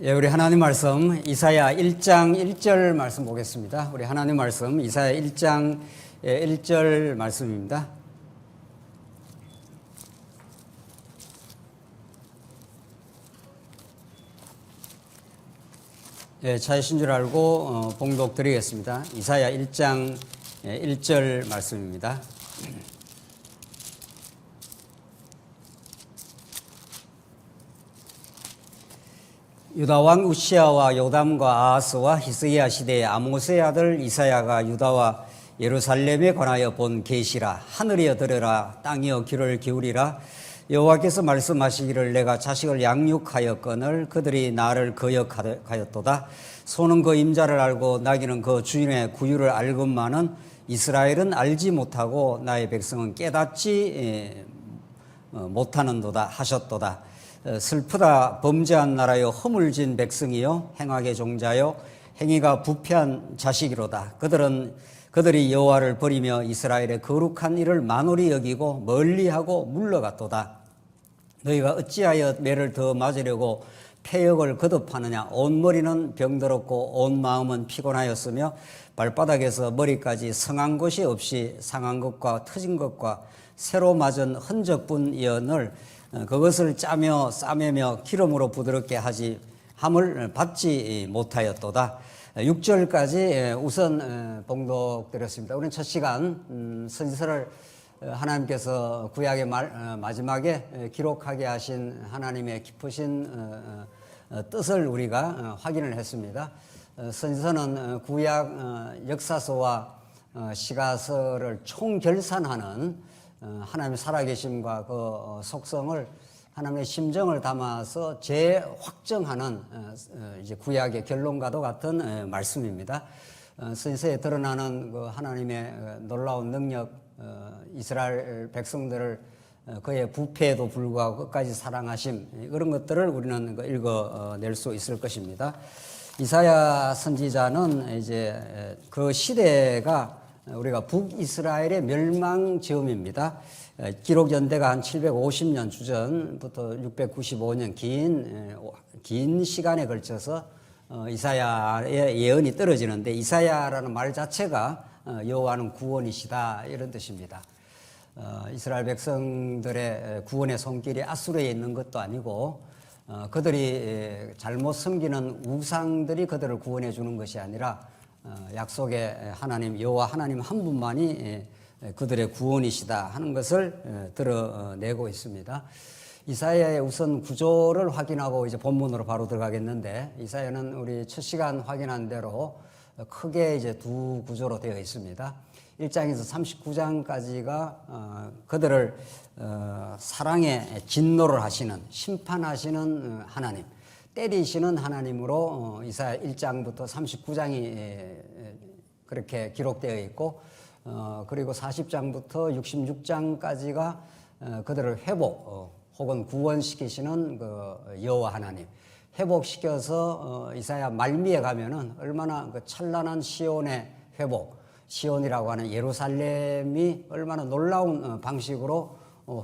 예, 우리 하나님 말씀 이사야 1장 1절 말씀 보겠습니다. 우리 하나님 말씀 이사야 1장 1절 말씀입니다. 예, 찾으신 줄 알고 봉독 드리겠습니다. 이사야 1장 1절 말씀입니다. 유다 왕 우시야와 요담과 아하스와 히스기야 시대의 아모스의 아들 이사야가 유다와 예루살렘에 관하여 본 계시라. 하늘이여 들으라, 땅이여 귀를 기울이라. 여호와께서 말씀하시기를 내가 자식을 양육하였거늘 그들이 나를 거역하였도다. 소는 그 임자를 알고 나귀는 그 주인의 구유를 알건만은 이스라엘은 알지 못하고 나의 백성은 깨닫지 못하는도다 하셨도다. 슬프다 범죄한 나라여 허물진 백성이요 행악의 종자요 행위가 부패한 자식이로다. 그들이 여호와를 버리며 이스라엘의 거룩한 일을 만홀히 여기고 멀리하고 물러갔도다. 너희가 어찌하여 매를 더 맞으려고 폐역을 거듭하느냐. 온 머리는 병들었고 온 마음은 피곤하였으며 발바닥에서 머리까지 성한 것이 없이 상한 것과 터진 것과 새로 맞은 흔적뿐이언을 그것을 짜며 싸매며 기름으로 부드럽게 하지 함을 받지 못하였도다. 6절까지 우선 봉독드렸습니다. 우리는 첫 시간 선지서를 하나님께서 구약의 마지막에 기록하게 하신 하나님의 깊으신 뜻을 우리가 확인을 했습니다. 선지서는 구약 역사서와 시가서를 총결산하는 하나님의 살아계심과 그 속성을 하나님의 심정을 담아서 재확정하는 이제 구약의 결론과도 같은 말씀입니다. 선지서에 드러나는 그 하나님의 놀라운 능력, 이스라엘 백성들을 그의 부패에도 불구하고 끝까지 사랑하심, 그런 것들을 우리는 읽어낼 수 있을 것입니다. 이사야 선지자는 이제 그 시대가 우리가 북이스라엘의 멸망 즈음입니다. 기록 연대가 한 750년 주전부터 695년 긴 시간에 걸쳐서 이사야의 예언이 떨어지는데, 이사야라는 말 자체가 여호와는 구원이시다 이런 뜻입니다. 이스라엘 백성들의 구원의 손길이 아수르에 있는 것도 아니고 그들이 잘못 섬기는 우상들이 그들을 구원해 주는 것이 아니라 약속의 하나님 여호와 하나님 한 분만이 그들의 구원이시다 하는 것을 드러내고 있습니다. 이사야의 우선 구조를 확인하고 이제 본문으로 바로 들어가겠는데, 이사야는 우리 첫 시간 확인한 대로 크게 이제 두 구조로 되어 있습니다. 1장에서 39장까지가 그들을 사랑의 진노를 하시는, 심판하시는 하나님, 때리시는 하나님으로 이사야 1장부터 39장이 그렇게 기록되어 있고, 그리고 40장부터 66장까지가 그들을 회복 혹은 구원시키시는 그 여호와 하나님, 회복시켜서 이사야 말미에 가면은 얼마나 그 찬란한 시온의 회복, 시온이라고 하는 예루살렘이 얼마나 놀라운 방식으로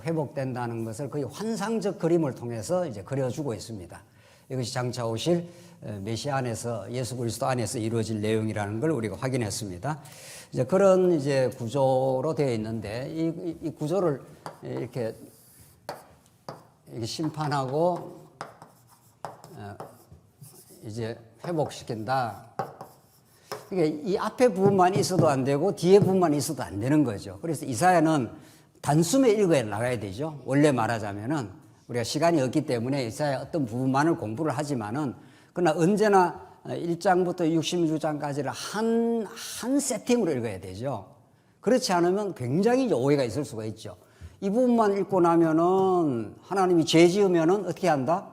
회복된다는 것을 거의 환상적 그림을 통해서 이제 그려주고 있습니다. 이것이 장차 오실 메시아 안에서, 예수 그리스도 안에서 이루어질 내용이라는 걸 우리가 확인했습니다. 이제 그런 이제 구조로 되어 있는데, 이 구조를 이렇게 심판하고 이제 회복시킨다. 이게 이 앞에 부분만 있어도 안 되고 뒤에 부분만 있어도 안 되는 거죠. 그래서 이사야는 단숨에 읽어 나가야 되죠. 원래 말하자면은 우리가 시간이 없기 때문에 이사야 어떤 부분만을 공부를 하지만은, 그러나 언제나 1장부터 66장까지를 한 세팅으로 읽어야 되죠. 그렇지 않으면 굉장히 오해가 있을 수가 있죠. 이 부분만 읽고 나면은 하나님이 죄 지으면은 어떻게 한다?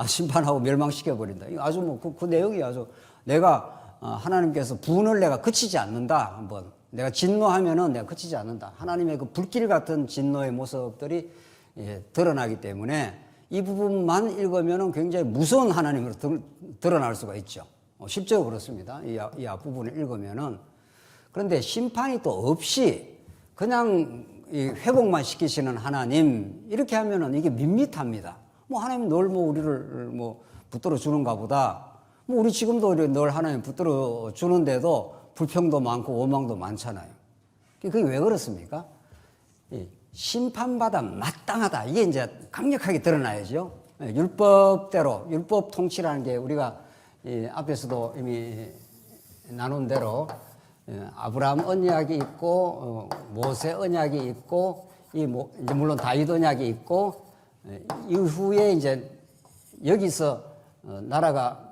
심판하고 멸망시켜버린다. 이거 아주 그 내용이 아주, 내가 하나님께서 분을 내가 그치지 않는다. 한번 내가 진노하면은 내가 그치지 않는다. 하나님의 그 불길 같은 진노의 모습들이 드러나기 때문에 이 부분만 읽으면 굉장히 무서운 하나님으로 드러날 수가 있죠. 실제로 그렇습니다. 이 앞부분을 읽으면은. 그런데 심판이 또 없이 그냥 이 회복만 시키시는 하나님, 이렇게 하면은 이게 밋밋합니다. 하나님 늘 우리를 붙들어 주는가 보다. 뭐 우리 지금도 늘 하나님 붙들어 주는데도 불평도 많고 원망도 많잖아요. 그게 왜 그렇습니까? 심판받아 마땅하다. 이게 이제 강력하게 드러나야죠. 율법대로, 율법 통치라는 게 우리가 앞에서도 이미 나눈 대로 아브라함 언약이 있고 모세 언약이 있고 이제 물론 다윗 언약이 있고 이후에 이제 여기서 나라가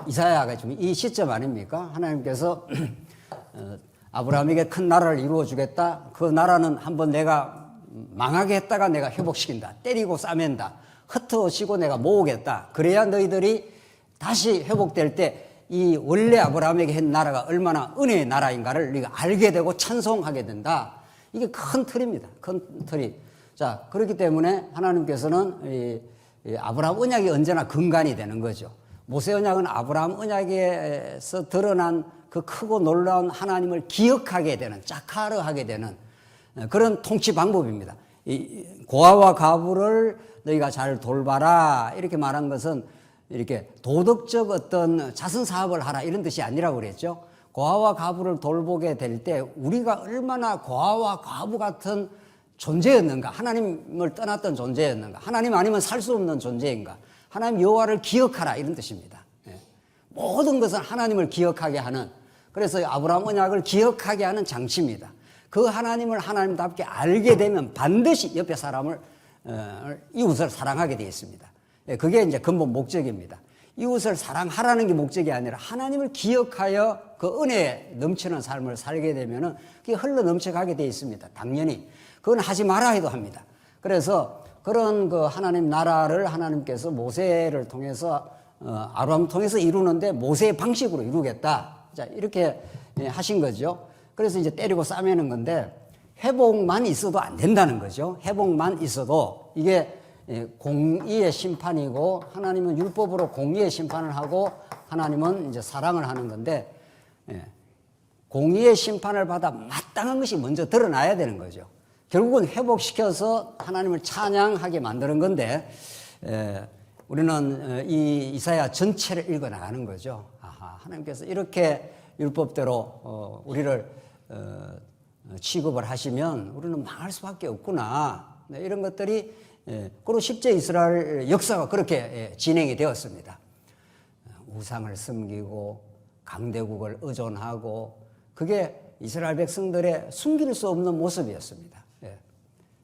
이사야가 지금 이 시점 아닙니까? 하나님께서 아브라함에게 큰 나라를 이루어 주겠다. 그 나라는 한번 내가 망하게 했다가 내가 회복시킨다. 때리고 싸맨다. 흩어지고 내가 모으겠다. 그래야 너희들이 다시 회복될 때 이 원래 아브라함에게 한 나라가 얼마나 은혜의 나라인가를 우리가 알게 되고 찬송하게 된다. 이게 큰 틀입니다. 큰 틀이. 자, 그렇기 때문에 하나님께서는 이 아브라함 언약이 언제나 근간이 되는 거죠. 모세 언약은 아브라함 언약에서 드러난 그 크고 놀라운 하나님을 기억하게 되는, 짝하르하게 되는 그런 통치 방법입니다. 이 고아와 과부를 너희가 잘 돌봐라 이렇게 말한 것은 이렇게 도덕적 어떤 자선 사업을 하라 이런 뜻이 아니라고 그랬죠. 고아와 과부를 돌보게 될 때 우리가 얼마나 고아와 과부 같은 존재였는가, 하나님을 떠났던 존재였는가, 하나님 아니면 살 수 없는 존재인가, 하나님 여호와를 기억하라 이런 뜻입니다. 모든 것은 하나님을 기억하게 하는, 그래서 아브라함 언약을 기억하게 하는 장치입니다. 그 하나님을 하나님답게 알게 되면 반드시 옆에 사람을 이웃을 사랑하게 되어 있습니다. 그게 이제 근본 목적입니다. 이웃을 사랑하라는 게 목적이 아니라 하나님을 기억하여 그 은혜에 넘치는 삶을 살게 되면은 그게 흘러 넘쳐가게 되어 있습니다. 당연히 그건 하지 말아 해도 합니다. 그래서 그런 그 하나님 나라를 하나님께서 모세를 통해서 아브라함을 통해서 이루는데 모세의 방식으로 이루겠다. 자, 이렇게 하신 거죠. 그래서 이제 때리고 싸매는 건데 회복만 있어도 안 된다는 거죠. 회복만 있어도 이게 공의의 심판이고 하나님은 율법으로 공의의 심판을 하고 하나님은 이제 사랑을 하는 건데 공의의 심판을 받아 마땅한 것이 먼저 드러나야 되는 거죠. 결국은 회복시켜서 하나님을 찬양하게 만드는 건데 우리는 이 이사야 전체를 읽어 나가는 거죠. 아하, 하나님께서 이렇게 율법대로 우리를 취급을 하시면 우리는 망할 수밖에 없구나. 이런 것들이 그리고 십제 이스라엘 역사가 그렇게 진행이 되었습니다. 우상을 섬기고 강대국을 의존하고 그게 이스라엘 백성들의 숨길 수 없는 모습이었습니다.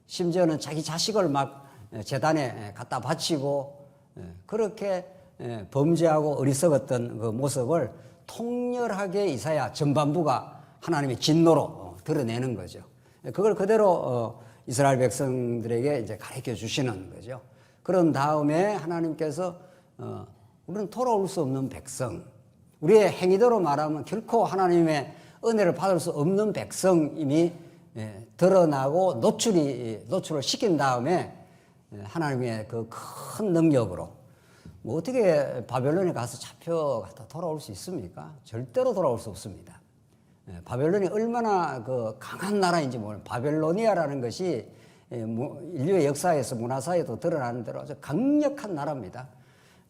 심지어는 자기 자식을 막 제단에 갖다 바치고 그렇게 범죄하고 어리석었던 그 모습을 통렬하게 이사야 전반부가 하나님의 진노로 드러내는 거죠. 그걸 그대로 이스라엘 백성들에게 이제 가르쳐 주시는 거죠. 그런 다음에 하나님께서 우리는 돌아올 수 없는 백성, 우리의 행위대로 말하면 결코 하나님의 은혜를 받을 수 없는 백성임이 드러나고 노출을 시킨 다음에 하나님의 그 큰 능력으로 뭐 어떻게 바벨론에 가서 잡혀갔다 돌아올 수 있습니까? 절대로 돌아올 수 없습니다. 바벨론이 얼마나 그 강한 나라인지 모르는, 바벨로니아라는 것이 인류의 역사에서 문화사에도 드러나는 대로 아주 강력한 나라입니다.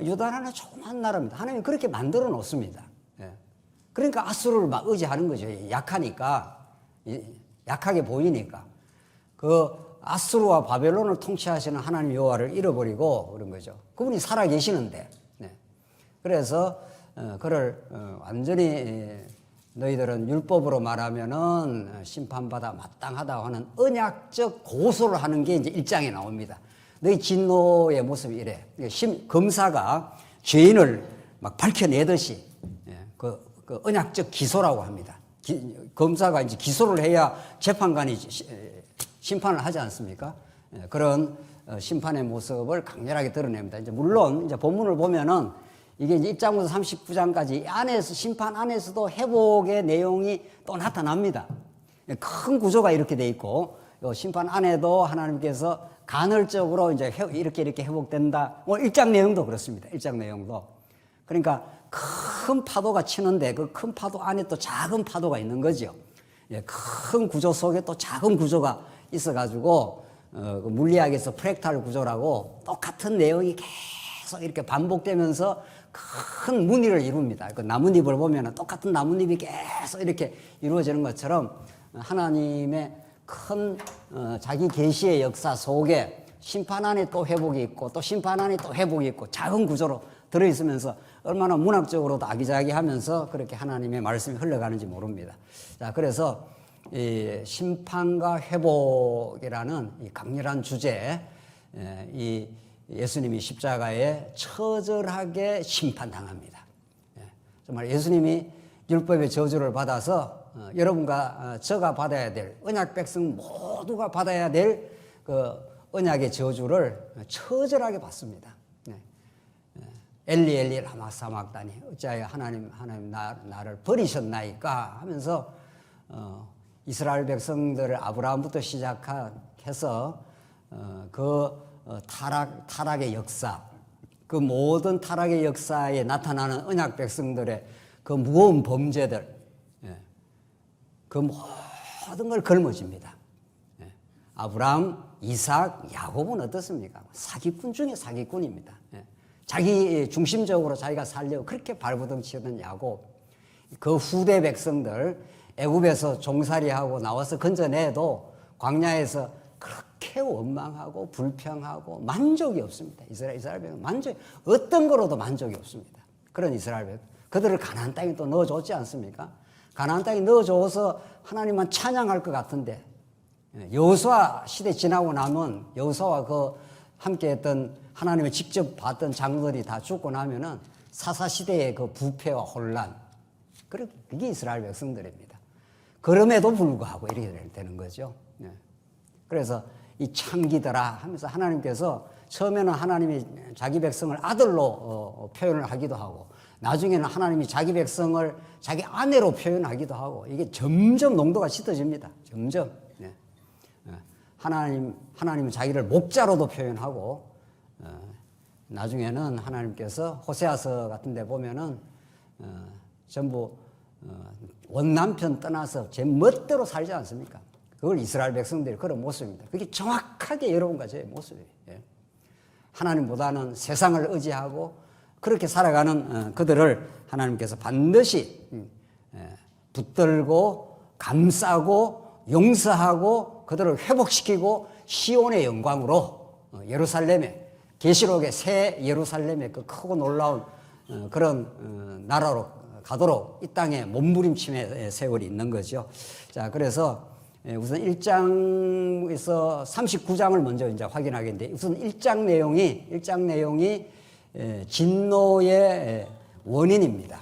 유다라는 조그만 나라입니다. 하나님이 그렇게 만들어 놓습니다. 그러니까 아수르를 막 의지하는 거죠. 약하니까, 약하게 보이니까. 그 아수르와 바벨론을 통치하시는 하나님 여호와를 잃어버리고 그런 거죠. 그분이 살아 계시는데. 그래서 그를 완전히 너희들은 율법으로 말하면은 심판받아 마땅하다고 하는 언약적 고소를 하는 게 이제 1장에 나옵니다. 너희 진노의 모습이 이래. 검사가 죄인을 막 밝혀내듯이 그 언약적 기소라고 합니다. 검사가 이제 기소를 해야 재판관이 심판을 하지 않습니까? 그런 심판의 모습을 강렬하게 드러냅니다. 이제 물론 이제 본문을 보면은 이게 이제 1장부터 39장까지 안에서 심판 안에서도 회복의 내용이 또 나타납니다. 큰 구조가 이렇게 돼 있고 심판 안에도 하나님께서 간헐적으로 이제 이렇게 회복된다. 1장 내용도 그렇습니다. 1장 내용도. 그러니까 큰 파도가 치는데 그 큰 파도 안에 또 작은 파도가 있는 거죠. 큰 구조 속에 또 작은 구조가 있어가지고 물리학에서 프랙탈 구조라고 똑같은 내용이 계속 계속 이렇게 반복되면서 큰 무늬를 이룹니다. 그 나뭇잎을 보면 똑같은 나뭇잎이 계속 이렇게 이루어지는 것처럼 하나님의 큰 자기 계시의 역사 속에 심판 안에 또 회복이 있고 또 심판 안에 또 회복이 있고 작은 구조로 들어있으면서 얼마나 문학적으로도 아기자기하면서 그렇게 하나님의 말씀이 흘러가는지 모릅니다. 자, 그래서 이 심판과 회복이라는 이 강렬한 주제에 이 예수님이 십자가에 처절하게 심판당합니다. 정말 예수님이 율법의 저주를 받아서 여러분과 저가 받아야 될 언약 백성 모두가 받아야 될 그 언약의 저주를 처절하게 받습니다. 엘리 엘리 라마 사막다니 어찌하여 하나님 나를 버리셨나이까 하면서 이스라엘 백성들을 아브라함부터 시작해서 타락의 역사, 그 모든 타락의 역사에 나타나는 언약 백성들의 그 무거운 범죄들, 그 모든 걸 걸머집니다. 아브라함, 이삭, 야곱은 어떻습니까? 사기꾼 중에 사기꾼입니다. 자기 중심적으로 자기가 살려고 그렇게 발버둥치던 야곱, 그 후대 백성들 애굽에서 종살이하고 나와서 건져내도 광야에서 그렇게 원망하고 불평하고 만족이 없습니다. 이스라엘 백성 어떤 거로도 만족이 없습니다. 그런 이스라엘 백성, 그들을 가나안 땅에 또 넣어줬지 않습니까? 가나안 땅에 넣어줘서 하나님만 찬양할 것 같은데 여호수아 시대 지나고 나면 여호수아와 그 함께했던 하나님을 직접 봤던 장로들이 다 죽고 나면은 사사 시대의 그 부패와 혼란, 그게 이스라엘 백성들입니다. 그럼에도 불구하고 이렇게 되는 거죠. 그래서 이 창기더라 하면서 하나님께서 처음에는 하나님이 자기 백성을 아들로 표현을 하기도 하고 나중에는 하나님이 자기 백성을 자기 아내로 표현하기도 하고 이게 점점 농도가 짙어집니다. 점점. 하나님은 자기를 목자로도 표현하고 나중에는 하나님께서 호세아서 같은 데 보면은 전부 원남편 떠나서 제 멋대로 살지 않습니까? 그걸 이스라엘 백성들이 그런 모습입니다. 그게 정확하게 여러분과 저의 모습이에요. 하나님보다는 세상을 의지하고 그렇게 살아가는 그들을 하나님께서 반드시 붙들고 감싸고 용서하고 그들을 회복시키고 시온의 영광으로 예루살렘에 계시록의 새 예루살렘의 그 크고 놀라운 그런 나라로 가도록 이 땅에 몸부림침의 세월이 있는 거죠. 자, 그래서 우선 1장에서 39장을 먼저 이제 확인하겠는데 우선 1장 내용이 진노의 원인입니다.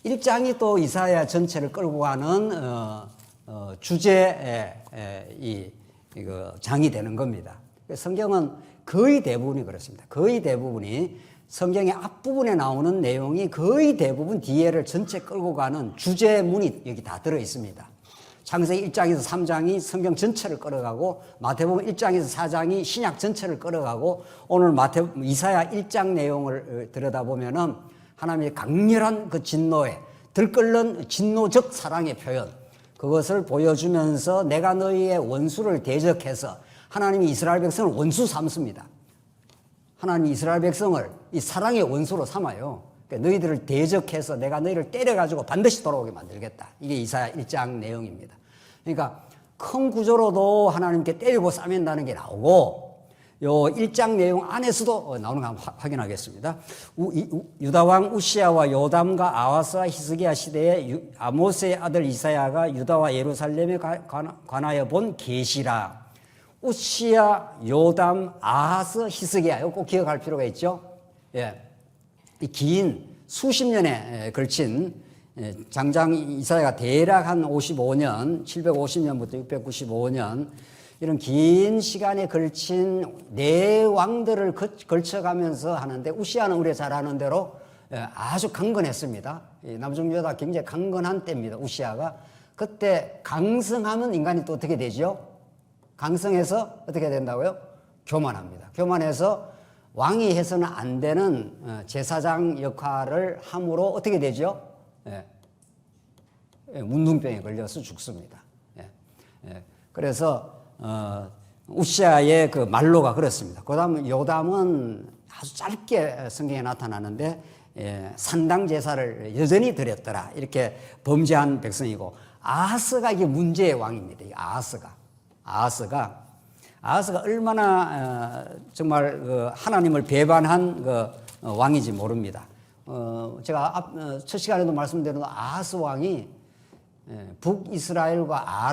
1장이 또 이사야 전체를 끌고 가는 주제의 장이 되는 겁니다. 성경은 거의 대부분이 그렇습니다. 거의 대부분이 성경의 앞부분에 나오는 내용이 거의 대부분 뒤에를 전체 끌고 가는 주제문이 여기 다 들어 있습니다. 창세기 1장에서 3장이 성경 전체를 끌어가고 마태복음 1장에서 4장이 신약 전체를 끌어가고 오늘 이사야 1장 내용을 들여다보면은 하나님의 강렬한 그 진노에 들끓는 진노적 사랑의 표현, 그것을 보여주면서 내가 너희의 원수를 대적해서 하나님이 이스라엘 백성을 원수 삼습니다. 하나님이 이스라엘 백성을 이 사랑의 원수로 삼아요. 그러니까 너희들을 대적해서 내가 너희를 때려가지고 반드시 돌아오게 만들겠다. 이게 이사야 1장 내용입니다. 그러니까 큰 구조로도 하나님께 때리고 싸맨다는 게 나오고 요 1장 내용 안에서도 나오는 거 한번 확인하겠습니다. 유다왕 우시야와 요담과 아하스와 히스기야 시대에 아모스의 아들 이사야가 유다와 예루살렘에 관하여 본 계시라. 우시야, 요담, 아하스, 히스기야. 이거 꼭 기억할 필요가 있죠. 예. 이 긴 수십 년에 걸친 장장 이사야가 대략 한 55년, 750년부터 695년 이런 긴 시간에 걸친 네 왕들을 걸쳐가면서 하는데 우시야는 우리가 잘 아는 대로 아주 강건했습니다. 남중유다 굉장히 강건한 때입니다. 우시야가. 그때 강성하면 인간이 또 어떻게 되죠? 강성해서 어떻게 된다고요? 교만합니다. 교만해서 왕이 해서는 안 되는 제사장 역할을 함으로 어떻게 되죠? 문둥병에 걸려서 죽습니다. 그래서 우시야의 그 말로가 그렇습니다. 그 다음 요담은 아주 짧게 성경에 나타나는데 산당 제사를 여전히 드렸더라. 이렇게 범죄한 백성이고, 아하스가 이게 문제의 왕입니다. 아하스가 얼마나 정말 그 하나님을 배반한 그 왕인지 모릅니다. 제가 첫 시간에도 말씀드린 아하스 왕이 북이스라엘과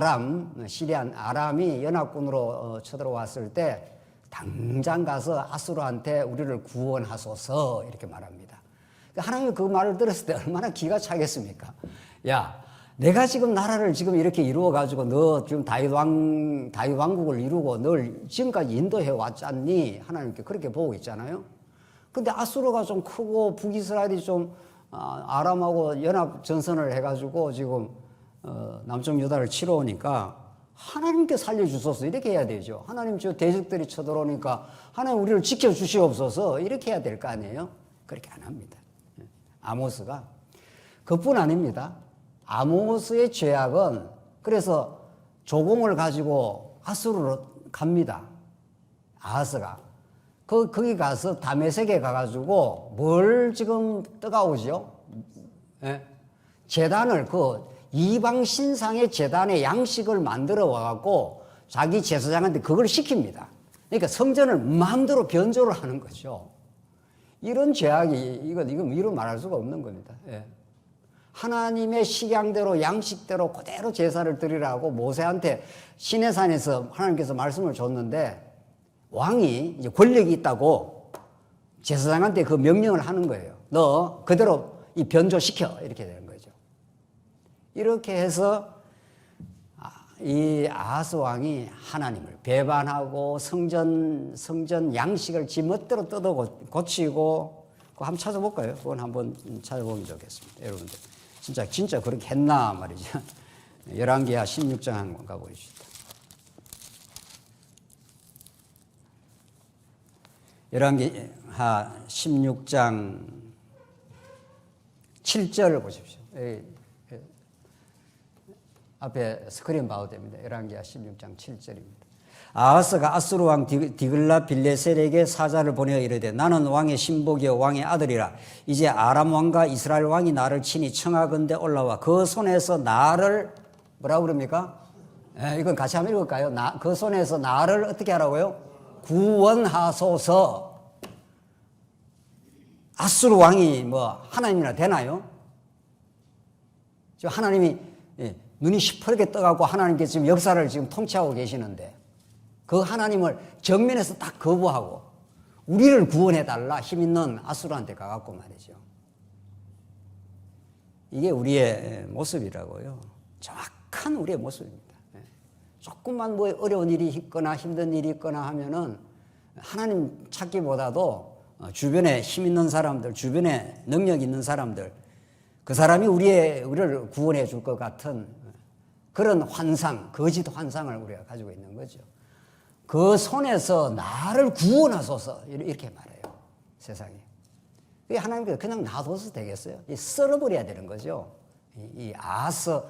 시리안 아람이 연합군으로 쳐들어왔을 때 당장 가서 아수르한테 우리를 구원하소서 이렇게 말합니다. 하나님이 그 말을 들었을 때 얼마나 기가 차겠습니까? 야, 내가 지금 나라를 지금 이렇게 이루어가지고 너 지금 다윗 왕국을 이루고 널 지금까지 인도해 왔잖니? 하나님께 그렇게 보고 있잖아요. 근데 아수르가 좀 크고 북이스라엘이 좀 아람하고 연합 전선을 해가지고 지금 남쪽 유다를 치러 오니까 하나님께 살려주소서 이렇게 해야 되죠. 하나님 저 대적들이 쳐들어오니까 하나님 우리를 지켜주시옵소서 이렇게 해야 될 거 아니에요. 그렇게 안 합니다. 아모스가 그뿐 아닙니다. 아모스의 죄악은 그래서 조공을 가지고 아수르로 갑니다. 아하스가 거기 가서 다메섹에 가가지고 뭘 지금 떠가오죠? 제단을 이방 신상의 제단의 양식을 만들어 와갖고 자기 제사장한테 그걸 시킵니다. 그러니까 성전을 마음대로 변조를 하는 거죠. 이런 죄악이 이거 말할 수가 없는 겁니다. 하나님의 식양대로 양식대로 그대로 제사를 드리라고 모세한테 시내산에서 하나님께서 말씀을 줬는데 왕이 이제 권력이 있다고 제사장한테 그 명령을 하는 거예요. 너 그대로 이 변조시켜 이렇게 되는 거죠. 이렇게 해서 이 아하스 왕이 하나님을 배반하고 성전 양식을 지 멋대로 뜯어 고치고 그거 한번 찾아볼까요? 그건 한번 찾아보면 좋겠습니다. 여러분들 진짜 그렇게 했나 말이죠. 열왕기하 16장 한번 가보십시다. 열왕기하 16장 7절을 보십시오. 앞에 스크린 봐도 됩니다. 열왕기하 16장 7절입니다. 아하스가 아수르 왕 디글라 빌레셀에게 사자를 보내어 이르되 나는 왕의 신복이요 왕의 아들이라. 이제 아람 왕과 이스라엘 왕이 나를 친히 청하건대 올라와 그 손에서 나를 뭐라고 그럽니까? 이건 같이 한번 읽을까요? 그 손에서 나를 어떻게 하라고요? 구원하소서. 아수르 왕이 뭐 하나님이나 되나요? 지금 하나님이 눈이 시퍼렇게 떠갖고 하나님께 지금 역사를 지금 통치하고 계시는데 그 하나님을 정면에서 딱 거부하고 우리를 구원해달라 힘있는 아수르한테 가갖고 말이죠. 이게 우리의 모습이라고요. 정확한 우리의 모습입니다. 조금만 뭐 어려운 일이 있거나 힘든 일이 있거나 하면은 하나님 찾기보다도 주변에 힘 있는 사람들, 주변에 능력 있는 사람들, 그 사람이 우리를 구원해 줄 것 같은 그런 환상, 거짓 환상을 우리가 가지고 있는 거죠. 그 손에서 나를 구원하소서 이렇게 말해요. 세상에. 하나님께서 그냥 놔둬서 되겠어요? 썰어버려야 되는 거죠. 이 아하스,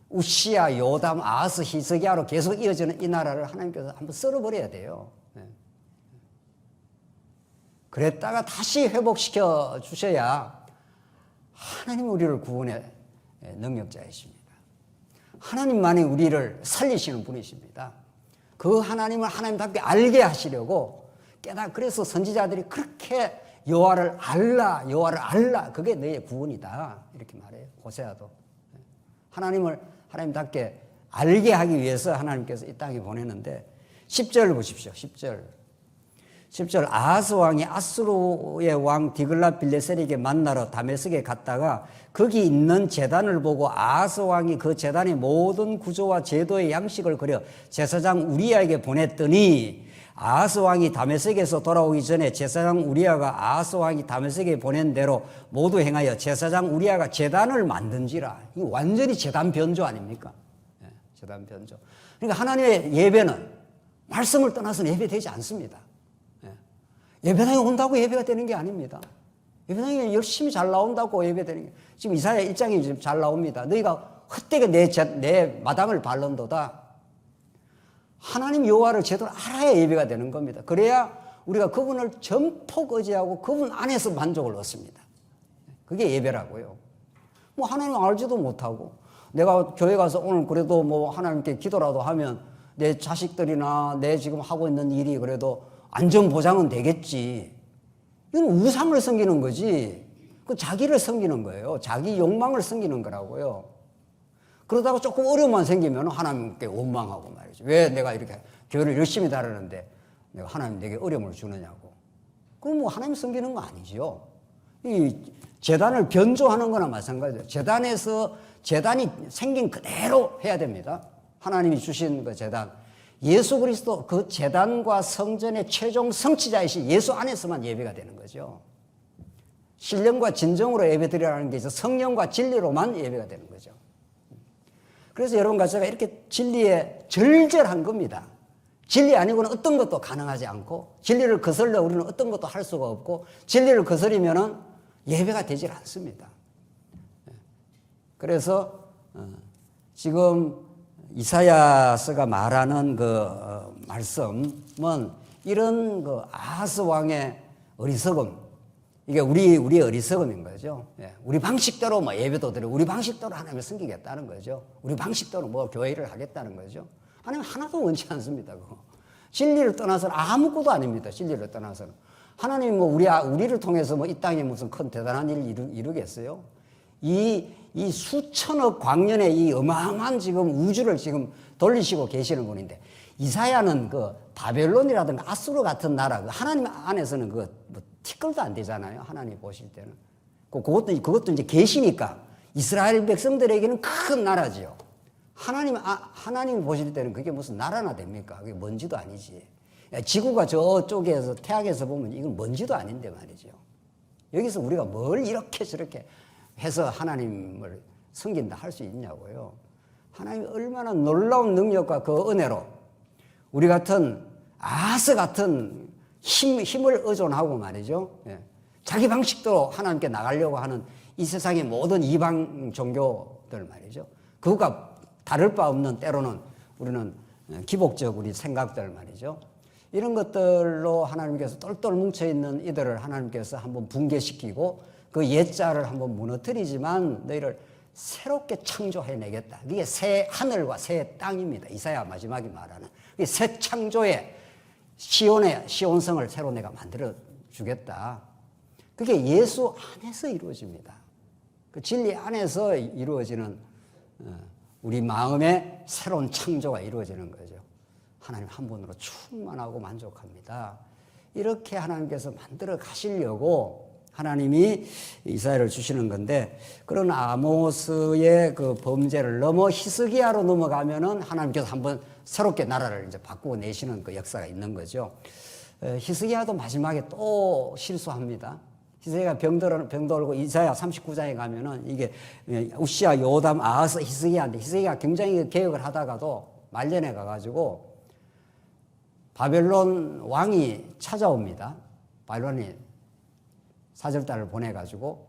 우시야, 요담, 아하스, 히스기야로 계속 이어지는 이 나라를 하나님께서 한번 썰어버려야 돼요. 그랬다가 다시 회복시켜 주셔야 하나님 우리를 구원의 능력자이십니다. 하나님만이 우리를 살리시는 분이십니다. 그 하나님을 하나님답게 알게 하시려고 그래서 선지자들이 그렇게 여호와를 알라 그게 너의 구원이다 이렇게 말해요. 호세아도 하나님을 하나님답게 알게 하기 위해서 하나님께서 이 땅에 보내는데 10절 보십시오. 10절 아하스 왕이 아수르의 왕 디글라 빌레셀에게 만나러 다메섹에 갔다가 거기 있는 제단을 보고 아하스 왕이 그 제단의 모든 구조와 제도의 양식을 그려 제사장 우리야에게 보냈더니 아하스 왕이 다메섹에서 돌아오기 전에 제사장 우리야가 아하스 왕이 다메섹에 보낸 대로 모두 행하여 제사장 우리야가 제단을 만든지라. 이거 완전히 제단 변조 아닙니까? 제단 변조. 그러니까 하나님의 예배는 말씀을 떠나서는 예배되지 않습니다. 예배당에 온다고 예배가 되는 게 아닙니다. 예배당에 열심히 잘 나온다고 예배되는 게 지금 이사야 1장이 지금 잘 나옵니다. 너희가 헛되게 내 마당을 밟는도다. 하나님 여호와를 제대로 알아야 예배가 되는 겁니다. 그래야 우리가 그분을 전폭 의지하고 그분 안에서 만족을 얻습니다. 그게 예배라고요. 뭐 하나님 알지도 못하고 내가 교회 가서 오늘 그래도 뭐 하나님께 기도라도 하면 내 자식들이나 내 지금 하고 있는 일이 그래도 안전 보장은 되겠지. 이건 우상을 섬기는 거지. 그 자기를 섬기는 거예요. 자기 욕망을 섬기는 거라고요. 그러다가 조금 어려움만 생기면 하나님께 원망하고 말이죠. 왜 내가 이렇게 교회를 열심히 다루는데 내가 하나님 내게 어려움을 주느냐고. 그럼 뭐 하나님 섬기는 거 아니죠. 이 제단을 변조하는 거나 마찬가지예요. 제단이 생긴 그대로 해야 됩니다. 하나님이 주신 그 제단. 예수 그리스도 그 제단과 성전의 최종 성취자이신 예수 안에서만 예배가 되는 거죠. 신령과 진정으로 예배드리라는 게 있어 성령과 진리로만 예배가 되는 거죠. 그래서 여러분과 제가 이렇게 진리에 절절한 겁니다. 진리 아니고는 어떤 것도 가능하지 않고 진리를 거슬러 우리는 어떤 것도 할 수가 없고 진리를 거스리면은 예배가 되질 않습니다. 그래서 지금 이사야서가 말하는 그 말씀은 이런 그 아하스 왕의 어리석음, 이게 우리의 어리석음인 거죠. 우리 방식대로 뭐 예배도 드리고 우리 방식대로 하나님을 섬기겠다는 거죠. 우리 방식대로 뭐 교회 일을 하겠다는 거죠. 하나님 하나도 원치 않습니다. 그거. 진리를 떠나서는 아무것도 아닙니다. 진리를 떠나서는. 하나님 뭐 우리를 통해서 뭐 이 땅에 무슨 큰 대단한 일을 이루겠어요? 이 수천억 광년의 이 어마어마한 지금 우주를 지금 돌리시고 계시는 분인데 이사야는 그 바벨론이라든가 아수르 같은 나라 하나님 안에서는 그 뭐 티끌도 안 되잖아요. 하나님 보실 때는. 그것도 이제 계시니까 이스라엘 백성들에게는 큰 나라지요. 하나님 보실 때는 그게 무슨 나라나 됩니까? 그게 먼지도 아니지. 지구가 저쪽에서 태양에서 보면 이건 먼지도 아닌데 말이죠. 여기서 우리가 뭘 이렇게 저렇게 해서 하나님을 섬긴다 할 수 있냐고요. 하나님이 얼마나 놀라운 능력과 그 은혜로 우리 같은 아하스 같은 힘을 의존하고 말이죠. 자기 방식대로 하나님께 나가려고 하는 이 세상의 모든 이방 종교들 말이죠. 그것과 다를 바 없는 때로는 우리는 기복적 우리 생각들 말이죠. 이런 것들로 하나님께서 똘똘 뭉쳐있는 이들을 하나님께서 한번 붕괴시키고 그 옛자를 한번 무너뜨리지만 너희를 새롭게 창조해내겠다. 이게 새 하늘과 새 땅입니다. 이사야 마지막에 말하는. 새 창조의 시온성을 새로 내가 만들어 주겠다. 그게 예수 안에서 이루어집니다. 그 진리 안에서 이루어지는 우리 마음의 새로운 창조가 이루어지는 거죠. 하나님 한 분으로 충만하고 만족합니다. 이렇게 하나님께서 만들어 가시려고 하나님이 이사야를 주시는 건데 그런 아모스의 그 범죄를 넘어 히스기야로 넘어가면은 하나님께서 한번 새롭게 나라를 이제 바꾸고 내시는 그 역사가 있는 거죠. 히스기야도 마지막에 또 실수합니다. 히스기야가 병들고 이사야 39장에 가면은 이게 우시야, 요담, 아하스, 히스기야인데 히스기야가 굉장히 개혁을 하다가도 말년에 가가지고 바벨론 왕이 찾아옵니다. 바벨론이 사절단을 보내가지고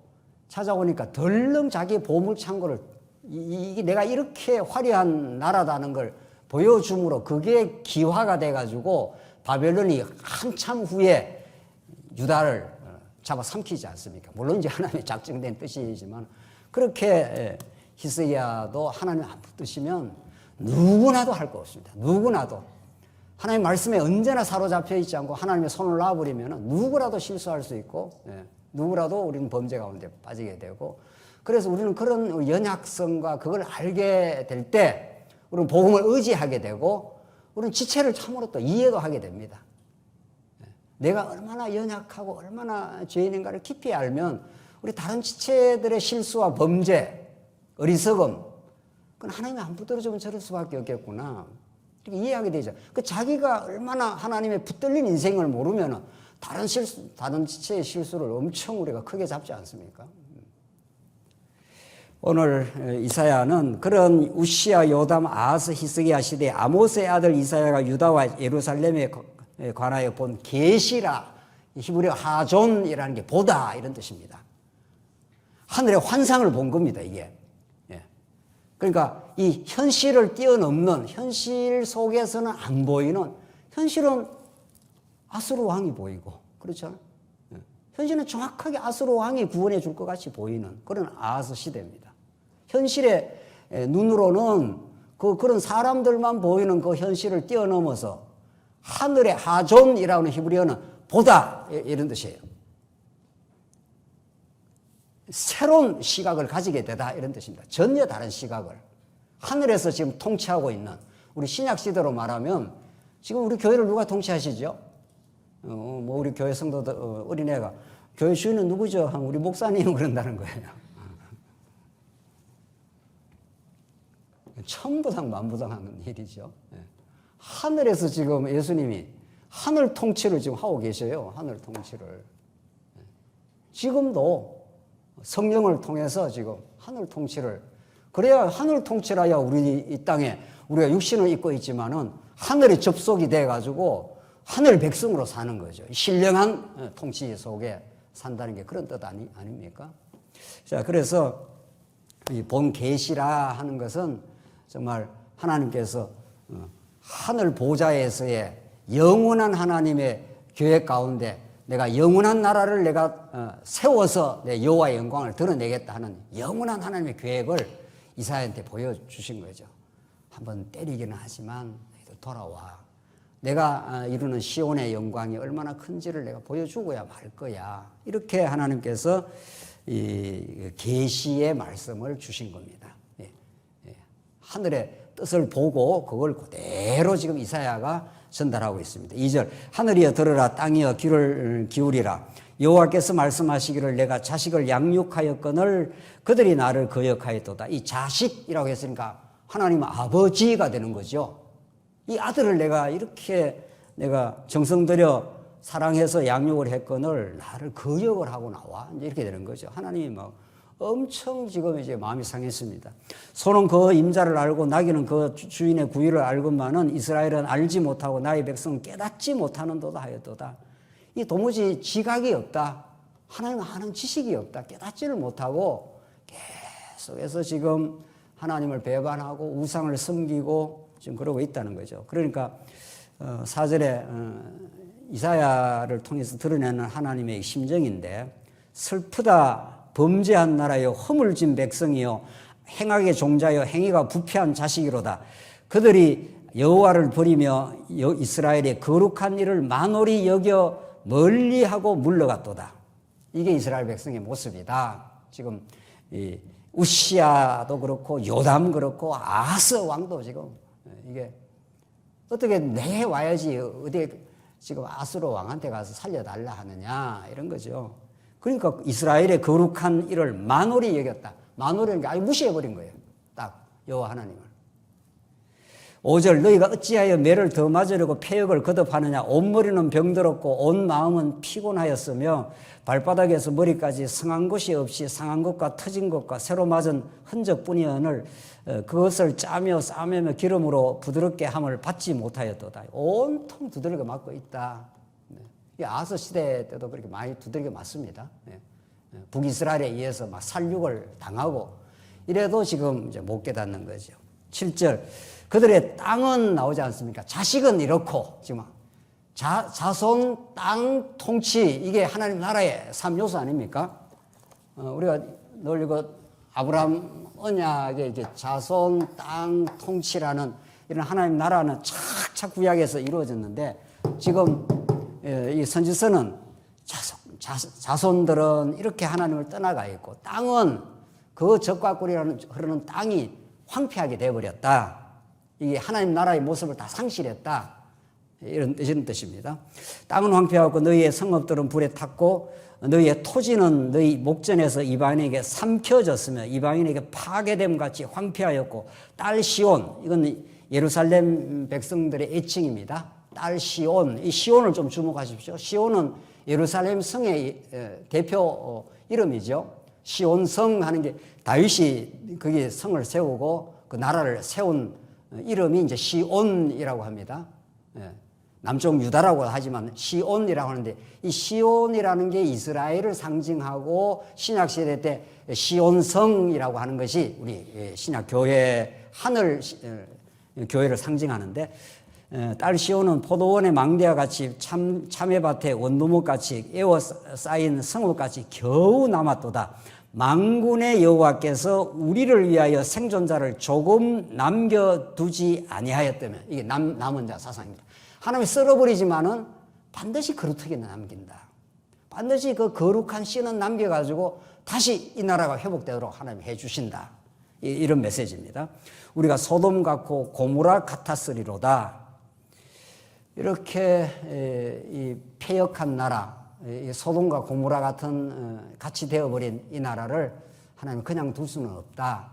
찾아오니까 덜렁 자기 보물창고를 이게 내가 이렇게 화려한 나라다는 걸 보여줌으로 그게 기화가 돼가지고 바벨론이 한참 후에 유다를 잡아삼키지 않습니까? 물론 이제 하나님의 작정된 뜻이지만 그렇게 히스기야도 하나님 안 붙드시면 누구나도 할 거 없습니다. 누구나도 하나님 말씀에 언제나 사로잡혀 있지 않고 하나님의 손을 놔버리면 누구라도 실수할 수 있고 누구라도 우리는 범죄 가운데 빠지게 되고 그래서 우리는 그런 연약성과 그걸 알게 될 때 우리는 복음을 의지하게 되고 우리는 지체를 참으로 또 이해도 하게 됩니다. 내가 얼마나 연약하고 얼마나 죄인인가를 깊이 알면 우리 다른 지체들의 실수와 범죄, 어리석음 그건 하나님이 안 붙들어주면 저럴 수밖에 없겠구나. 이렇게 이해하게 되죠. 그 자기가 얼마나 하나님의 붙들린 인생을 모르면 다른 지체의 실수를 엄청 우리가 크게 잡지 않습니까? 오늘 이사야는 그런 우시야, 요담, 아하스, 히스기야 시대에 아모스의 아들 이사야가 유다와 예루살렘에 관하여 본 계시라, 히브리어 하존이라는 게 보다 이런 뜻입니다. 하늘의 환상을 본 겁니다, 이게. 그러니까 이 현실을 뛰어넘는 현실 속에서는 안 보이는 현실은 아수르 왕이 보이고, 그렇죠? 현실은 정확하게 아수르 왕이 구원해 줄 것 같이 보이는 그런 아하스 시대입니다. 현실의 눈으로는 그런 사람들만 보이는 그 현실을 뛰어넘어서 하늘의 하존이라는 히브리어는 보다 이런 뜻이에요. 새로운 시각을 가지게 되다 이런 뜻입니다. 전혀 다른 시각을. 하늘에서 지금 통치하고 있는 우리 신약 시대로 말하면 지금 우리 교회를 누가 통치하시죠? 뭐 우리 교회 성도들 어린애가 교회 주인은 누구죠? 우리 목사님은 그런다는 거예요. 천부당 만부당한 일이죠. 하늘에서 지금 예수님이 하늘 통치를 지금 하고 계셔요. 하늘 통치를. 지금도 성령을 통해서 지금 하늘 통치를, 그래야 하늘 통치라야 우리 이 땅에 우리가 육신을 입고 있지만은 하늘에 접속이 돼가지고 하늘 백성으로 사는 거죠. 신령한 통치 속에 산다는 게 그런 뜻 아닙니까? 자, 그래서 이 본 계시라 하는 것은 정말 하나님께서 하늘 보좌에서의 영원한 하나님의 계획 가운데 내가 영원한 나라를 내가 세워서 내 여호와의 영광을 드러내겠다 하는 영원한 하나님의 계획을 이사야한테 보여주신 거죠. 한번 때리기는 하지만 돌아와. 내가 이루는 시온의 영광이 얼마나 큰지를 내가 보여주고야 말 거야. 이렇게 하나님께서 이 계시의 말씀을 주신 겁니다. 하늘의 뜻을 보고 그걸 그대로 지금 이사야가 전달하고 있습니다. 2절 하늘이여 들으라 땅이여 귀를 기울이라 여호와께서 말씀하시기를 내가 자식을 양육하였거늘 그들이 나를 거역하였도다. 이 자식이라고 했으니까 하나님은 아버지가 되는 거죠. 이 아들을 내가 이렇게 내가 정성 들여 사랑해서 양육을 했거늘 나를 거역을 하고 나와. 이제 이렇게 되는 거죠. 하나님이 막 엄청 지금 이제 마음이 상했습니다. 소는 그 임자를 알고 나귀는 그 주인의 구유를 알건만은 이스라엘은 알지 못하고 나의 백성은 깨닫지 못하는도다 하였도다. 이 도무지 지각이 없다. 하나님 아는 지식이 없다. 깨닫지를 못하고 계속해서 지금 하나님을 배반하고 우상을 섬기고 지금 그러고 있다는 거죠. 그러니까 4절에 이사야를 통해서 드러내는 하나님의 심정인데 슬프다. 범죄한 나라여 허물진 백성이요 행악의 종자여 행위가 부패한 자식이로다. 그들이 여호와를 버리며 이스라엘의 거룩한 일을 만홀히 여겨 멀리하고 물러갔도다. 이게 이스라엘 백성의 모습이다. 지금 이 우시야도 그렇고 요담 그렇고 아하스 왕도 지금 이게 어떻게 내 와야지 어디 지금 아수르 왕한테 가서 살려달라 하느냐 이런 거죠. 그러니까 이스라엘의 거룩한 일을 만홀히 여겼다. 만홀히 아예 무시해버린 거예요. 딱 여호와 하나님을. 5절 너희가 어찌하여 매를 더 맞으려고 폐역을 거듭하느냐. 온머리는 병들었고 온 마음은 피곤하였으며 발바닥에서 머리까지 상한 곳이 없이 상한 것과 터진 것과 새로 맞은 흔적뿐이언을 그것을 짜며 싸매며 기름으로 부드럽게 함을 받지 못하였도다. 온통 두들겨 맞고 있다. 아하스 시대 때도 그렇게 많이 두들겨 맞습니다. 북이스라엘에 의해서 막 살육을 당하고 이래도 지금 이제 못 깨닫는 거죠. 7절 그들의 땅은 나오지 않습니까? 자식은 이렇고 지금 자손 땅 통치 이게 하나님 나라의 3요소 아닙니까? 우리가 늘 이거 아브라함 언약의 이제 자손 땅 통치라는 이런 하나님 나라는 착착 구약에서 이루어졌는데 지금 이 선지서는 자손들은 이렇게 하나님을 떠나가 있고 땅은 그 적과 꿀이 흐르는 땅이 황폐하게 되어버렸다. 이게 하나님 나라의 모습을 다 상실했다. 이런 뜻입니다. 땅은 황폐하고 너희의 성읍들은 불에 탔고 너희의 토지는 너희 목전에서 이방인에게 삼켜졌으며 이방인에게 파괴됨 같이 황폐하였고 딸 시온 이건 예루살렘 백성들의 애칭입니다. 딸 시온, 이 시온을 좀 주목하십시오. 시온은 예루살렘 성의 대표 이름이죠. 시온성 하는 게 다윗이 거기에 성을 세우고 그 나라를 세운 이름이 이제 시온이라고 합니다. 남쪽 유다라고 하지만 시온이라고 하는데 이 시온이라는 게 이스라엘을 상징하고 신약 시대 때 시온성이라고 하는 것이 우리 신약 교회 하늘 교회를 상징하는데 딸 시온은 포도원의 망대와 같이 참외밭의 원두목같이 에워싸인 성읍같이 겨우 남았도다. 만군의 여호와께서 우리를 위하여 생존자를 조금 남겨두지 아니하였다면, 이게 남은 자 사상입니다. 하나님이 썰어버리지만은 반드시 그루터기 남긴다. 반드시 그 거룩한 씨는 남겨가지고 다시 이 나라가 회복되도록 하나님이 해주신다. 이런 메시지입니다. 우리가 소돔 같고 고모라 같았으리로다. 이렇게 이 폐역한 나라, 소돔과 고모라 같은 같이 되어버린 이 나라를 하나님 그냥 둘 수는 없다.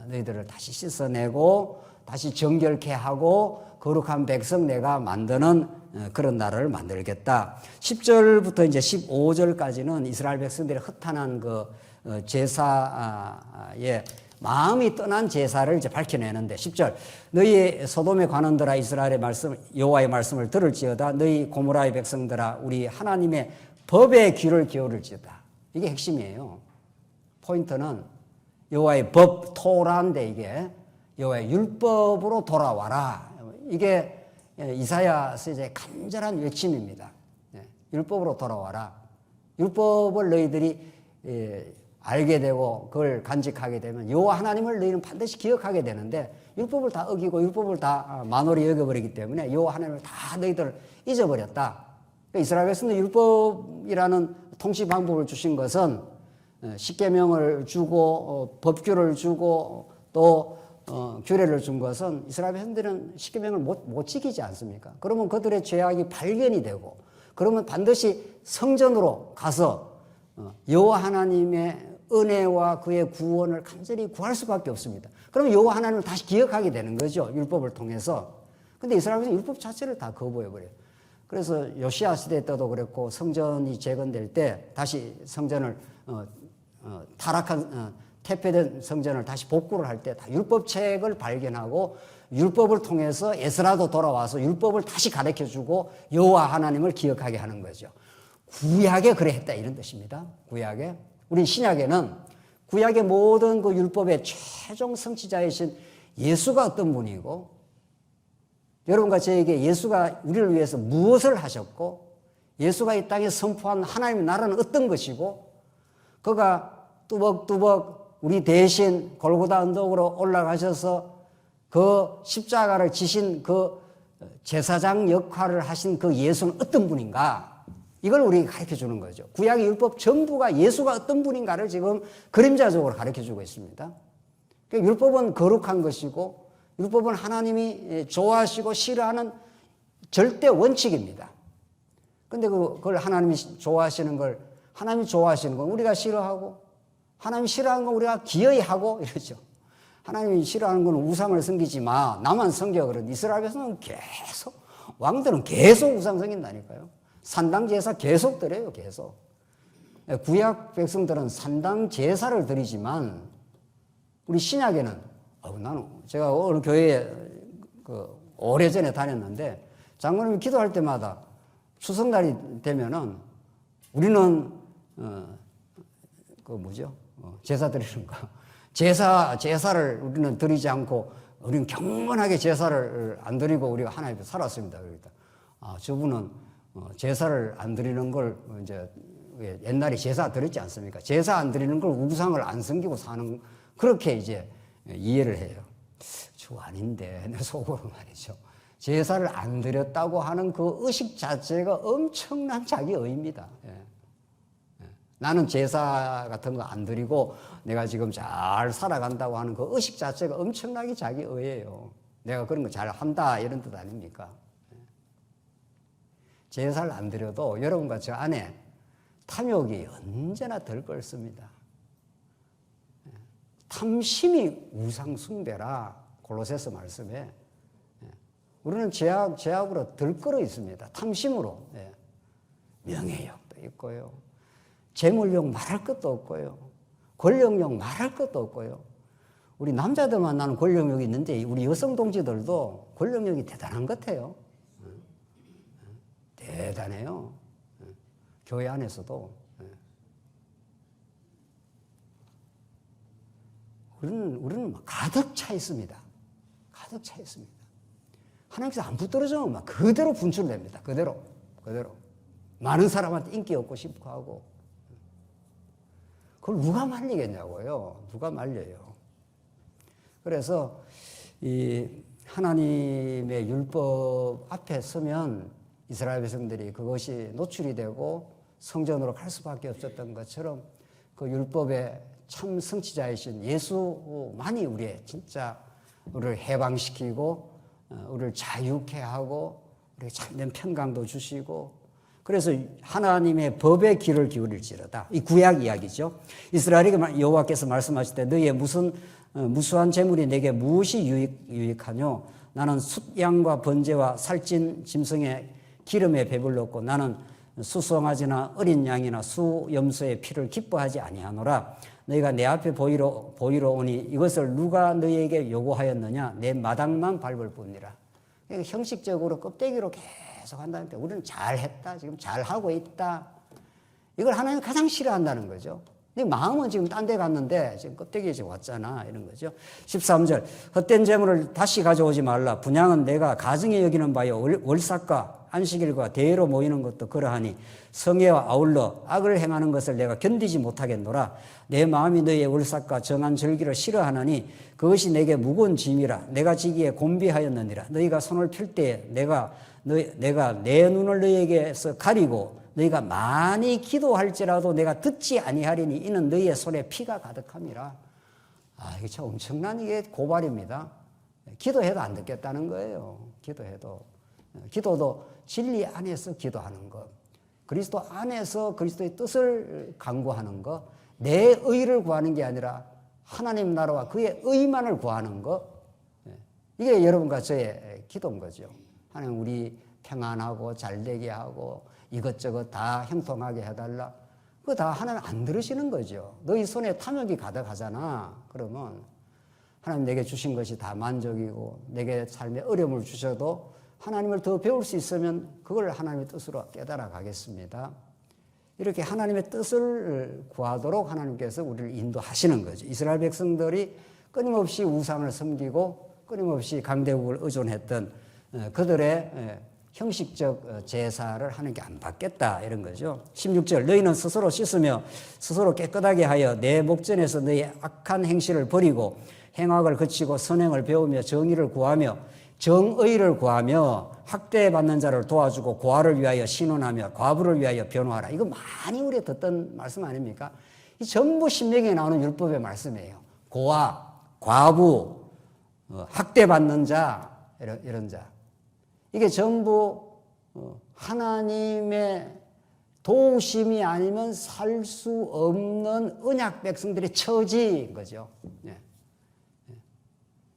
너희들을 다시 씻어내고 다시 정결케 하고 거룩한 백성 내가 만드는 그런 나라를 만들겠다. 10절부터 이제 15절까지는 이스라엘 백성들의 허탄한 그 제사의 마음이 떠난 제사를 이제 밝혀내는데 10절 너희 소돔의 관원들아 이스라엘의 말씀 여호와의 말씀을 들을지어다 너희 고모라의 백성들아 우리 하나님의 법에 귀를 기울일지어다. 이게 핵심이에요. 포인트는 여호와의 법 토라인데 이게 여호와의 율법으로 돌아와라. 이게 이사야 서기의 간절한 외침입니다. 율법으로 돌아와라. 율법을 너희들이 알게 되고 그걸 간직하게 되면 여호와 하나님을 너희는 반드시 기억하게 되는데 율법을 다 어기고 율법을 다 만홀히 여겨버리기 때문에 여호와 하나님을 다 너희들 잊어버렸다. 그러니까 이스라엘 백성들 율법이라는 통치 방법을 주신 것은 십계명을 주고 법규를 주고 또 규례를 준 것은 이스라엘 백성들은 십계명을 못 지키지 않습니까? 그러면 그들의 죄악이 발견이 되고 그러면 반드시 성전으로 가서 여호와 하나님의 은혜와 그의 구원을 간절히 구할 수밖에 없습니다. 그러면 여호와 하나님을 다시 기억하게 되는 거죠. 율법을 통해서. 근데 이스라엘은 율법 자체를 다 거부해버려요. 그래서 요시야 시대 때도 그랬고 성전이 재건될 때 다시 성전을 타락한 퇴폐된 성전을 다시 복구를 할 때 다 율법책을 발견하고 율법을 통해서 에스라도 돌아와서 율법을 다시 가르쳐주고 여호와 하나님을 기억하게 하는 거죠. 구약에 그래 했다 이런 뜻입니다. 구약에. 우리 신약에는 구약의 모든 그 율법의 최종 성취자이신 예수가 어떤 분이고 여러분과 저에게 예수가 우리를 위해서 무엇을 하셨고 예수가 이 땅에 선포한 하나님의 나라는 어떤 것이고 그가 뚜벅뚜벅 우리 대신 골고다 언덕으로 올라가셔서 그 십자가를 지신 그 제사장 역할을 하신 그 예수는 어떤 분인가 이걸 우리에게 가르쳐 주는 거죠. 구약의 율법 전부가 예수가 어떤 분인가를 지금 그림자적으로 가르쳐 주고 있습니다. 그러니까 율법은 거룩한 것이고 율법은 하나님이 좋아하시고 싫어하는 절대 원칙입니다. 그런데 그걸 하나님이 좋아하시는 걸 하나님이 좋아하시는 건 우리가 싫어하고 하나님이 싫어하는 건 우리가 기어이 하고 이러죠. 하나님이 싫어하는 건 우상을 섬기지 마. 나만 섬겨. 그런 이스라엘에서는 계속 왕들은 계속 우상 섬긴다니까요. 산당 제사 계속 드려요. 계속. 구약 백성들은 산당 제사를 드리지만 우리 신약에는 나는 제가 어느 교회에 오래전에 다녔는데 장로님이 기도할 때마다 추석날이 되면은 우리는 제사 드리는 거. 제사를 우리는 드리지 않고 우리는 경건하게 제사를 안 드리고 우리가 하나님 앞에 살았습니다. 그러니까 저분은 제사를 안 드리는 걸 이제 옛날에 제사 드렸지 않습니까? 제사 안 드리는 걸 우상을 안 섬기고 사는 그렇게 이제 이해를 해요. 저 아닌데 내 속으로 말이죠. 제사를 안 드렸다고 하는 그 의식 자체가 엄청난 자기의입니다. 나는 제사 같은 거 안 드리고 내가 지금 잘 살아간다고 하는 그 의식 자체가 엄청나게 자기의예요. 내가 그런 거 잘 한다 이런 뜻 아닙니까? 제사를 안 드려도 여러분과 저 안에 탐욕이 언제나 들 것입니다. 탐심이 우상 숭배라 골로새서 말씀에 우리는 죄악으로 들끓어 있습니다. 탐심으로. 명예욕도 있고요. 재물욕 말할 것도 없고요. 권력욕 말할 것도 없고요. 우리 남자들만 나는 권력욕이 있는데 우리 여성 동지들도 권력욕이 대단한 것 같아요. 대단해요. 교회 안에서도. 우리는 가득 차 있습니다. 가득 차 있습니다. 하나님께서 안 붙들어주면 막 그대로 분출됩니다. 그대로. 많은 사람한테 인기 얻고 싶고 하고. 그걸 누가 말리겠냐고요. 누가 말려요. 그래서 이 하나님의 율법 앞에 서면 이스라엘 백성들이 그것이 노출이 되고 성전으로 갈 수밖에 없었던 것처럼 그 율법의 참 성취자이신 예수만이 우리의 진짜 우리를 해방시키고 우리를 자유케 하고 우리에게 참된 평강도 주시고 그래서 하나님의 법에 귀를 기울일지어다. 이 구약 이야기죠. 이스라엘에게 여호와께서 말씀하실 때 너희의 무수한 재물이 내게 무엇이 유익하뇨? 나는 숫양과 번제와 살찐 짐승의 기름에 배불렀고 나는 수송아지나 어린 양이나 수염소의 피를 기뻐하지 아니하노라. 너희가 내 앞에 보이러 오니 이것을 누가 너희에게 요구하였느냐? 내 마당만 밟을 뿐이라. 그러니까 형식적으로 껍데기로 계속 한다니까 우리는 잘했다. 지금 잘하고 있다. 이걸 하나님 가장 싫어한다는 거죠. 네 마음은 지금 딴 데 갔는데 지금 껍데기에 지금 왔잖아. 이런 거죠. 13절. 헛된 재물을 다시 가져오지 말라. 분향은 내가 가증히 여기는 바요. 월삭과 안식일과 대회로 모이는 것도 그러하니 성회와 아울러 악을 행하는 것을 내가 견디지 못하겠노라. 내 마음이 너희의 월삭과 정한 절기를 싫어하나니 그것이 내게 무거운 짐이라. 내가 지기에 곤비하였느니라. 너희가 손을 펼 때에 내가 내 눈을 너희에게서 가리고 너희가 많이 기도할지라도 내가 듣지 아니하리니 이는 너희의 손에 피가 가득함이라. 이게 참 엄청난 이게 고발입니다. 기도해도 안 듣겠다는 거예요. 기도도 진리 안에서 기도하는 것. 그리스도 안에서 그리스도의 뜻을 강구하는 것. 내 의를 구하는 게 아니라 하나님 나라와 그의 의만을 구하는 것. 이게 여러분과 저의 기도인 거죠. 하나님 우리 평안하고 잘되게 하고 이것저것 다 형통하게 해달라. 그거 다 하나님 안 들으시는 거죠. 너희 손에 탐욕이 가득하잖아. 그러면 하나님 내게 주신 것이 다 만족이고 내게 삶에 어려움을 주셔도 하나님을 더 배울 수 있으면 그걸 하나님의 뜻으로 깨달아 가겠습니다. 이렇게 하나님의 뜻을 구하도록 하나님께서 우리를 인도하시는 거죠. 이스라엘 백성들이 끊임없이 우상을 섬기고 끊임없이 강대국을 의존했던 그들의 형식적 제사를 하나님께 안 받겠다 이런 거죠. 16절 너희는 스스로 씻으며 스스로 깨끗하게 하여 내 목전에서 너희 악한 행실을 버리고 행악을 그치고 선행을 배우며 정의를 구하며 정의를 구하며 학대받는 자를 도와주고 고아를 위하여 신원하며 과부를 위하여 변호하라. 이거 많이 우리가 듣던 말씀 아닙니까? 이 전부 신명기에 나오는 율법의 말씀이에요. 고아, 과부, 학대받는 자 이런 자. 이게 전부 하나님의 도우심이 아니면 살 수 없는 언약 백성들의 처지인 거죠.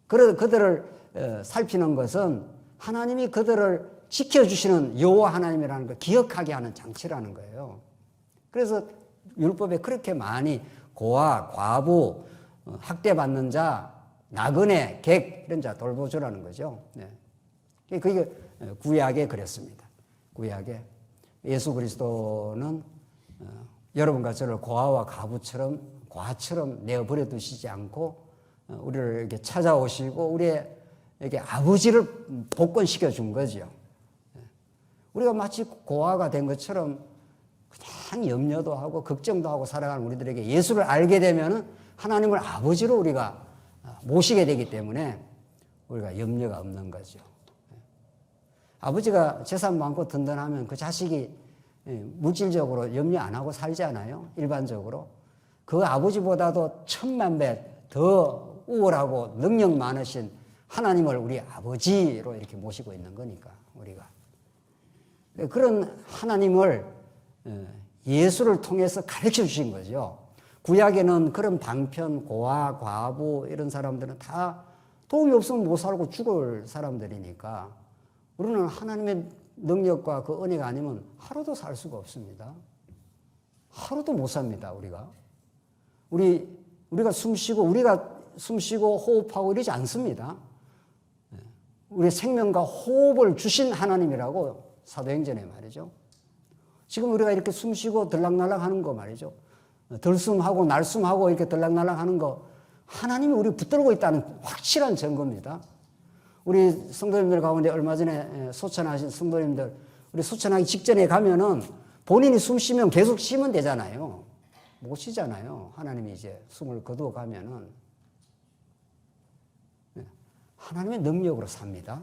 그들을 살피는 것은 하나님이 그들을 지켜주시는 여호와 하나님이라는 걸 기억하게 하는 장치라는 거예요. 그래서 율법에 그렇게 많이 고아, 과부, 학대받는 자, 나그네, 객 이런 자 돌보주라는 거죠. 그게 구약에 그랬습니다. 구약에 예수 그리스도는 여러분과 저를 고아와 과처럼 내어버려 두시지 않고 우리를 이렇게 찾아오시고 우리에게 아버지를 복권시켜 준 거죠. 우리가 마치 고아가 된 것처럼 그냥 염려도 하고 걱정도 하고 살아가는 우리들에게 예수를 알게 되면 하나님을 아버지로 우리가 모시게 되기 때문에 우리가 염려가 없는 거죠. 아버지가 재산 많고 든든하면 그 자식이 물질적으로 염려 안 하고 살지 않아요? 일반적으로. 그 아버지보다도 1000만 배 더 우월하고 능력 많으신 하나님을 우리 아버지로 이렇게 모시고 있는 거니까, 우리가. 그런 하나님을 예수를 통해서 가르쳐 주신 거죠. 구약에는 그런 방편, 고아, 과부 이런 사람들은 다 도움이 없으면 못 살고 죽을 사람들이니까 우리는 하나님의 능력과 그 은혜가 아니면 하루도 살 수가 없습니다. 하루도 못 삽니다, 우리가. 우리가 숨쉬고 호흡하고 이러지 않습니다. 우리 생명과 호흡을 주신 하나님이라고 사도행전에 말이죠. 지금 우리가 이렇게 숨쉬고 들락날락 하는 거 말이죠. 들숨하고 날숨하고 이렇게 들락날락 하는 거 하나님이 우리 붙들고 있다는 확실한 증거입니다. 우리 성도님들 가운데 얼마 전에 소천하신 성도님들, 우리 소천하기 직전에 가면은 본인이 숨 쉬면 계속 쉬면 되잖아요. 못 쉬잖아요. 하나님이 이제 숨을 거두어 가면은. 하나님의 능력으로 삽니다.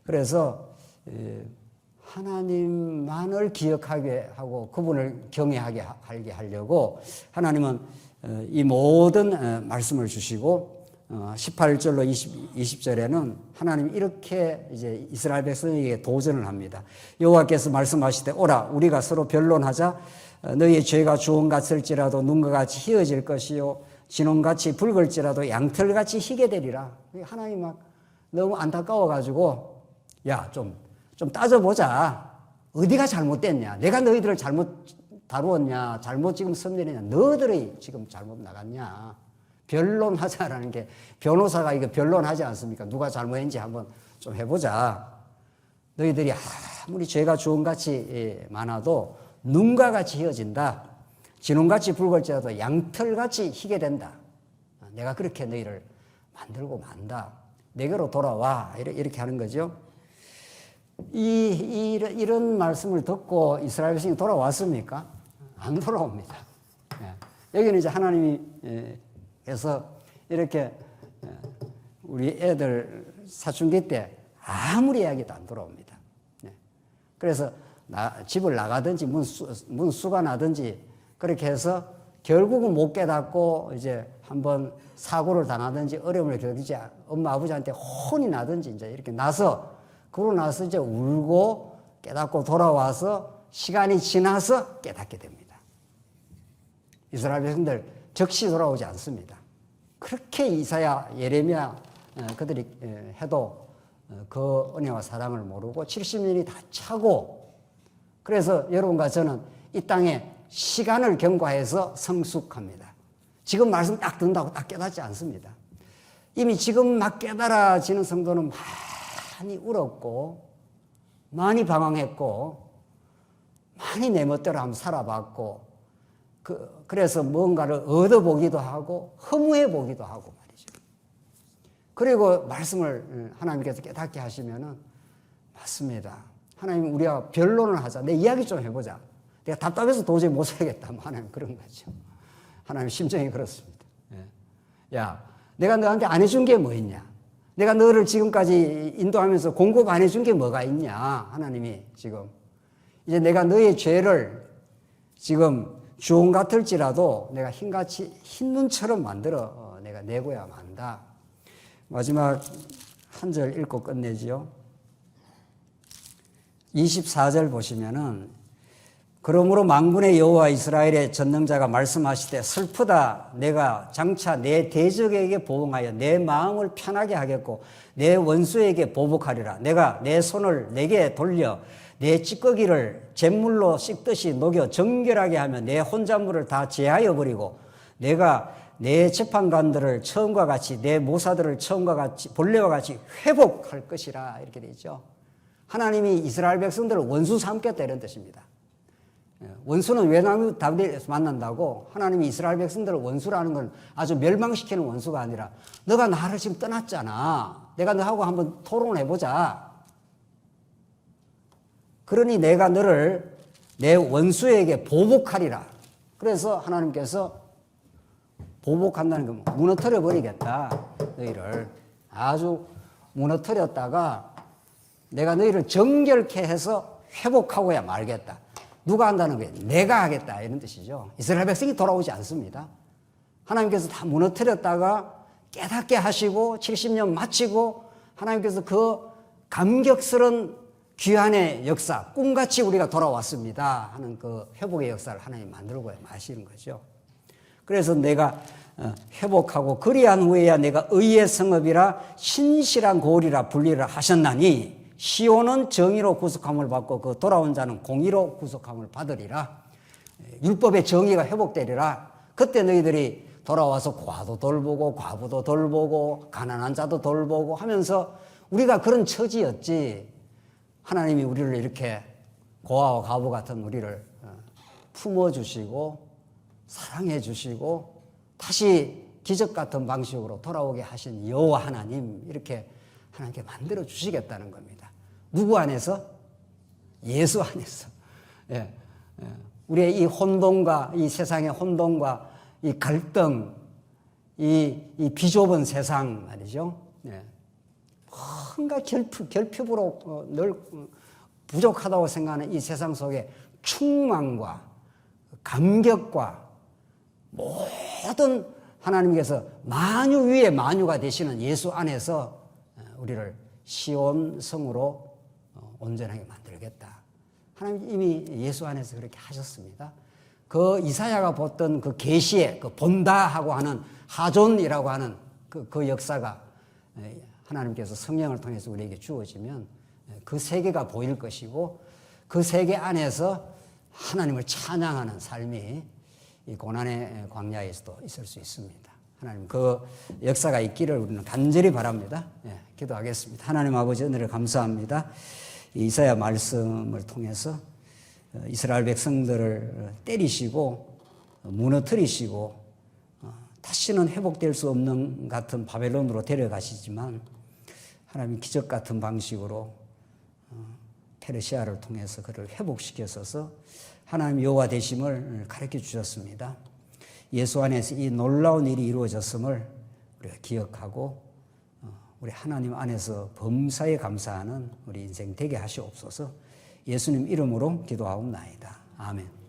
그래서 하나님만을 기억하게 하고 그분을 경외하게 하려고 하나님은 이 모든 말씀을 주시고 18절로 20절에는 하나님이 이렇게 이제 이스라엘 백성에게 도전을 합니다. 여호와께서 말씀하시되 오라 우리가 서로 변론하자. 너희의 죄가 주홍 같을지라도 눈과 같이 희어질 것이요 진홍같이 붉을지라도 양털같이 희게 되리라. 하나님 막 너무 안타까워가지고 야 좀 따져보자. 어디가 잘못됐냐? 내가 너희들을 잘못 다루었냐? 잘못 지금 선별했냐? 너희들이 지금 잘못 나갔냐? 변론하자라는 게 변호사가 이거 변론하지 않습니까? 누가 잘못했는지 한번 좀 해보자. 너희들이 아무리 죄가 주홍같이 많아도 눈과 같이 희어진다. 진홍같이 붉을지라도 양털같이 희게 된다. 내가 그렇게 너희를 만들고 만다. 내게로 돌아와. 이렇게 하는 거죠. 이런 말씀을 듣고 이스라엘 백성이 돌아왔습니까? 안 돌아옵니다. 여기는 이제 하나님께서 이렇게 우리 애들 사춘기 때 아무리 이야기도 안 돌아옵니다. 그래서 집을 나가든지 문수가 나든지 그렇게 해서 결국은 못 깨닫고 이제 한번 사고를 당하든지 어려움을 겪든지 엄마 아버지한테 혼이 나든지 이제 이렇게 나서 그러고 나서 이제 울고 깨닫고 돌아와서 시간이 지나서 깨닫게 됩니다. 이스라엘 백성들 즉시 돌아오지 않습니다. 그렇게 이사야, 예레미야 그들이 해도 그 은혜와 사랑을 모르고 70년이 다 차고 그래서 여러분과 저는 이 땅에 시간을 경과해서 성숙합니다. 지금 말씀 딱 듣는다고 딱 깨닫지 않습니다. 이미 지금 막 깨달아지는 성도는 많이 울었고 많이 방황했고 많이 내 멋대로 한번 살아봤고 그래서 뭔가를 얻어보기도 하고 허무해 보기도 하고 말이죠. 그리고 말씀을 하나님께서 깨닫게 하시면은 맞습니다. 하나님 우리가 변론을 하자. 내 이야기 좀 해보자. 내가 답답해서 도저히 못 살겠다. 하나님 그런 거죠. 하나님 심정이 그렇습니다. 야, 내가 너한테 안 해준 게 뭐 있냐? 내가 너를 지금까지 인도하면서 공급 안 해준 게 뭐가 있냐? 하나님이 지금 이제 내가 너의 죄를 지금 주홍 같을지라도 내가 흰 눈처럼 만들어 내가 내고야 만다. 마지막 한 절 읽고 끝내지요. 24절 보시면은 그러므로 만군의 여호와 이스라엘의 전능자가 말씀하시되 슬프다. 내가 장차 내 대적에게 보응하여 내 마음을 편하게 하겠고 내 원수에게 보복하리라. 내가 내 손을 내게 돌려 내 찌꺼기를 잿물로 씻듯이 녹여 정결하게 하며 내 혼잣물을 다 제하여 버리고 내가 내 재판관들을 처음과 같이 내 모사들을 처음과 같이 본래와 같이 회복할 것이라. 이렇게 되죠. 하나님이 이스라엘 백성들을 원수 삼겠다 이런 뜻입니다. 원수는 외나무 다윗에서 만난다고 하나님이 이스라엘 백성들을 원수라는 건 아주 멸망시키는 원수가 아니라 너가 나를 지금 떠났잖아. 내가 너하고 한번 토론해보자. 그러니 내가 너를 내 원수에게 보복하리라. 그래서 하나님께서 보복한다는 건 무너뜨려 버리겠다. 너희를 아주 무너뜨렸다가 내가 너희를 정결케 해서 회복하고야 말겠다. 누가 한다는 거예요? 내가 하겠다 이런 뜻이죠. 이스라엘 백성이 돌아오지 않습니다. 하나님께서 다 무너뜨렸다가 깨닫게 하시고 70년 마치고 하나님께서 그 감격스러운 귀환의 역사, 꿈같이 우리가 돌아왔습니다 하는 그 회복의 역사를 하나님 만들고 마시는 거죠. 그래서 내가 회복하고 그리한 후에야 내가 의의 성읍이라 신실한 고을이라 분리를 하셨나니 시온은 정의로 구속함을 받고 그 돌아온 자는 공의로 구속함을 받으리라. 율법의 정의가 회복되리라. 그때 너희들이 돌아와서 고아도 돌보고 과부도 돌보고 가난한 자도 돌보고 하면서 우리가 그런 처지였지. 하나님이 우리를 이렇게 고아와 과부 같은 우리를 품어주시고 사랑해주시고 다시 기적 같은 방식으로 돌아오게 하신 여호와 하나님 이렇게 하나님께 만들어 주시겠다는 겁니다. 누구 안에서? 예수 안에서. 예. 우리의 이 혼돈과 이 세상의 혼돈과 이 갈등, 이 비좁은 세상 말이죠. 예. 뭔가 결핍으로 늘 부족하다고 생각하는 이 세상 속에 충만과 감격과 모든 하나님께서 만유 위에 만유가 되시는 예수 안에서 우리를 시온 성으로 온전하게 만들겠다. 하나님 이미 예수 안에서 그렇게 하셨습니다. 그 이사야가 봤던 그 계시에 그 본다 하고 하는 하존이라고 하는 그 역사가 하나님께서 성령을 통해서 우리에게 주어지면 그 세계가 보일 것이고 그 세계 안에서 하나님을 찬양하는 삶이 이 고난의 광야에서도 있을 수 있습니다. 하나님 그 역사가 있기를 우리는 간절히 바랍니다. 기도하겠습니다. 하나님 아버지 은혜를 감사합니다. 이사야 말씀을 통해서 이스라엘 백성들을 때리시고 무너뜨리시고 다시는 회복될 수 없는 같은 바벨론으로 데려가시지만 하나님 기적 같은 방식으로 페르시아를 통해서 그를 회복시켜서 하나님 여호와 되심을 가르쳐 주셨습니다. 예수 안에서 이 놀라운 일이 이루어졌음을 우리가 기억하고 우리 하나님 안에서 범사에 감사하는 우리 인생 되게 하시옵소서. 예수님 이름으로 기도하옵나이다. 아멘.